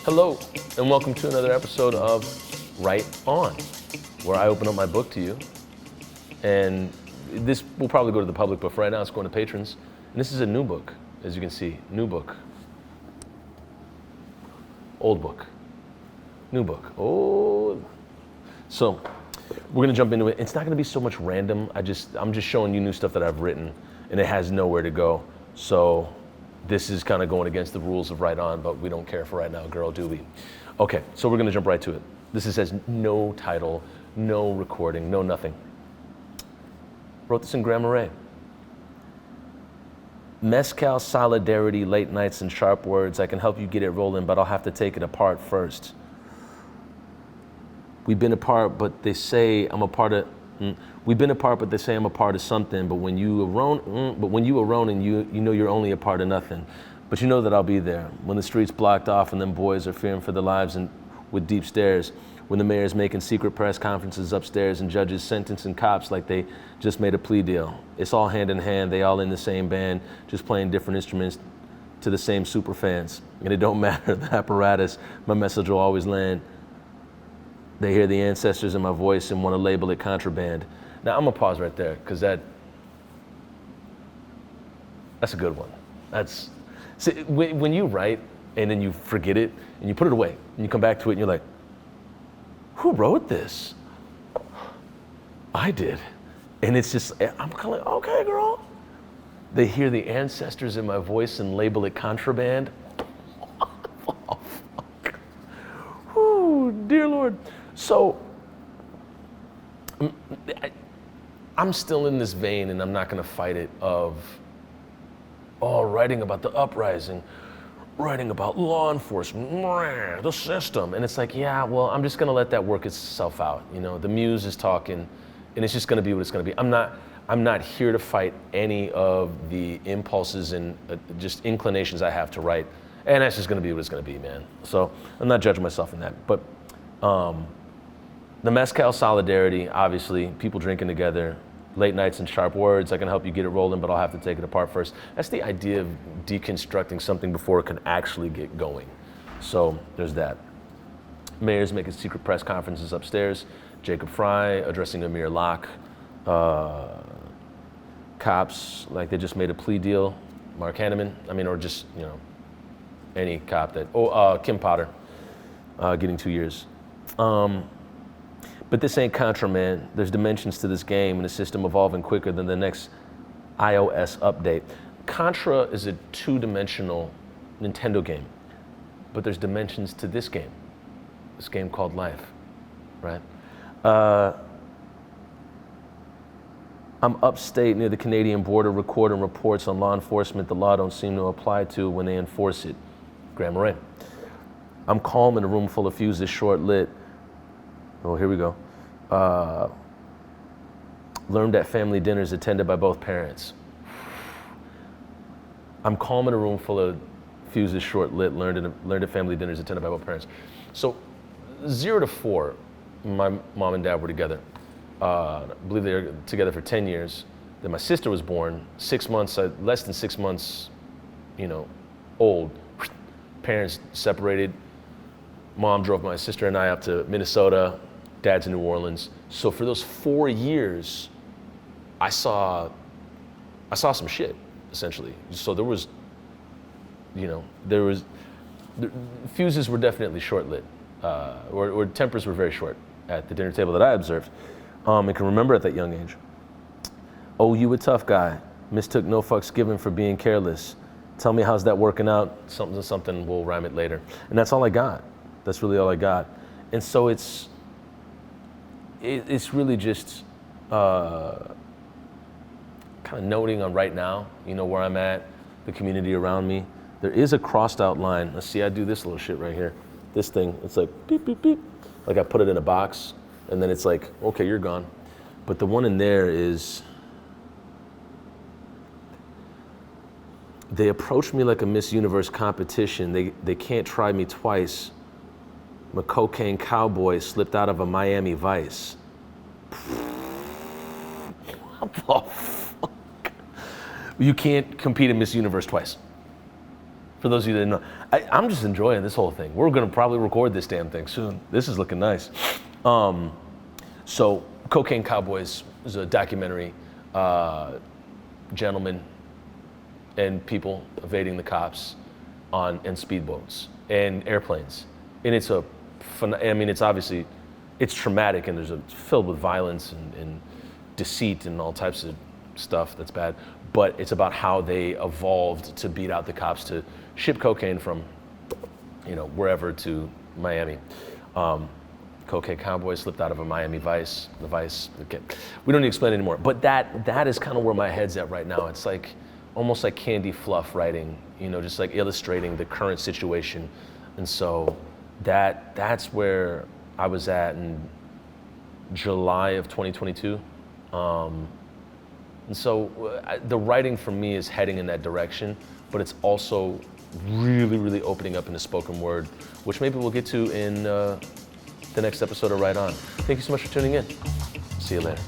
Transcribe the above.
Hello, and welcome to another episode of Right On, where I open up my book to you. And this will probably go to the public, but for right now it's going to patrons. And this is a new book, as you can see. New book. Old book. New book. Oh. So, we're gonna jump into it. It's not gonna be so much random. I'm just showing you new stuff that I've written, and it has nowhere to go. So, this is kind of going against the rules of Right On, but we don't care for right now, girl, do we? Okay, so we're gonna jump right to it. This says no title, no recording, no nothing. Wrote this in Grammar. Mezcal, solidarity, late nights, and sharp words. I can help you get it rolling, but I'll have to take it apart first. We've been apart, but they say I'm a part of. We've been apart, but they say I'm a part of something. But when you alone, and you know you're only a part of nothing. But you know that I'll be there when the streets blocked off and them boys are fearing for their lives and with deep stares. When the mayor's making secret press conferences upstairs and judges sentencing cops like they just made a plea deal. It's all hand in hand. They all in the same band, just playing different instruments to the same super fans. And it don't matter the apparatus. My message will always land. They hear the ancestors in my voice and want to label it contraband. Now I'm gonna pause right there because that's a good one. See, when you write and then you forget it and you put it away and you come back to it and you're like, who wrote this? I did. And it's just, I'm kind of like, okay, girl. They hear the ancestors in my voice and label it contraband. Oh, fuck. Ooh, dear Lord. So, I'm still in this vein, and I'm not going to fight it, of, writing about the uprising, writing about law enforcement, the system. And it's like, yeah, well, I'm just going to let that work itself out. You know, the muse is talking, and it's just going to be what it's going to be. I'm not here to fight any of the impulses and just inclinations I have to write. And that's just going to be what it's going to be, man. So I'm not judging myself in that. But the Mezcal solidarity, obviously, people drinking together, late nights and sharp words. I can help you get it rolling, but I'll have to take it apart first. That's the idea of deconstructing something before it can actually get going. So there's that. Mayor's making secret press conferences upstairs. Jacob Fry addressing Amir Locke. Cops, like they just made a plea deal. Mark Hanneman, or just, any cop that, Kim Potter, getting 2 years. But this ain't Contra, man. There's dimensions to this game and a system evolving quicker than the next iOS update. Contra is a two-dimensional Nintendo game, but there's dimensions to this game called life, right? I'm upstate near the Canadian border recording reports on law enforcement the law don't seem to apply to when they enforce it. Grammar. I'm calm in a room full of fuses short-lit. Oh, here we go. Learned at family dinners attended by both parents. I'm calm in a room full of fuses short-lit, learned at family dinners attended by both parents. So 0 to 4, my mom and dad were together. I believe they were together for 10 years. Then my sister was born, 6 months, less than 6 months, old. Parents separated. Mom drove my sister and I up to Minnesota. Dad's in New Orleans. So for those 4 years, I saw some shit, essentially. So there was, the fuses were definitely short-lit, or tempers were very short at the dinner table that I observed. I can remember at that young age. Oh, you a tough guy. Mistook no fucks given for being careless. Tell me how's that working out? Something, we'll rhyme it later. And that's all I got. That's really all I got. And so it's really just kind of noting on right now, where I'm at, the community around me. There is a crossed out line. Let's see, I do this little shit right here. This thing, it's like beep, beep, beep. Like I put it in a box and then it's like, okay, you're gone. But the one in there is, they approach me like a Miss Universe competition. They can't try me twice. I'm a cocaine cowboy slipped out of a Miami Vice. What the fuck? You can't compete in Miss Universe twice. For those of you that didn't know, I'm just enjoying this whole thing. We're gonna probably record this damn thing soon. This is looking nice. So Cocaine Cowboys is a documentary, gentlemen and people evading the cops in speedboats and airplanes. And it's it's obviously, it's traumatic, and it's filled with violence and deceit and all types of stuff that's bad. But it's about how they evolved to beat out the cops, to ship cocaine from, wherever to Miami. Cocaine Cowboy slipped out of a Miami Vice. The Vice, okay. We don't need to explain it anymore. But that is kind of where my head's at right now. It's like almost like candy fluff writing, just like illustrating the current situation. And so that's where I was at in July of 2022. And so the writing for me is heading in that direction, but it's also really, really opening up into spoken word, which maybe we'll get to in the next episode of Right On. Thank you so much for tuning in. See you later.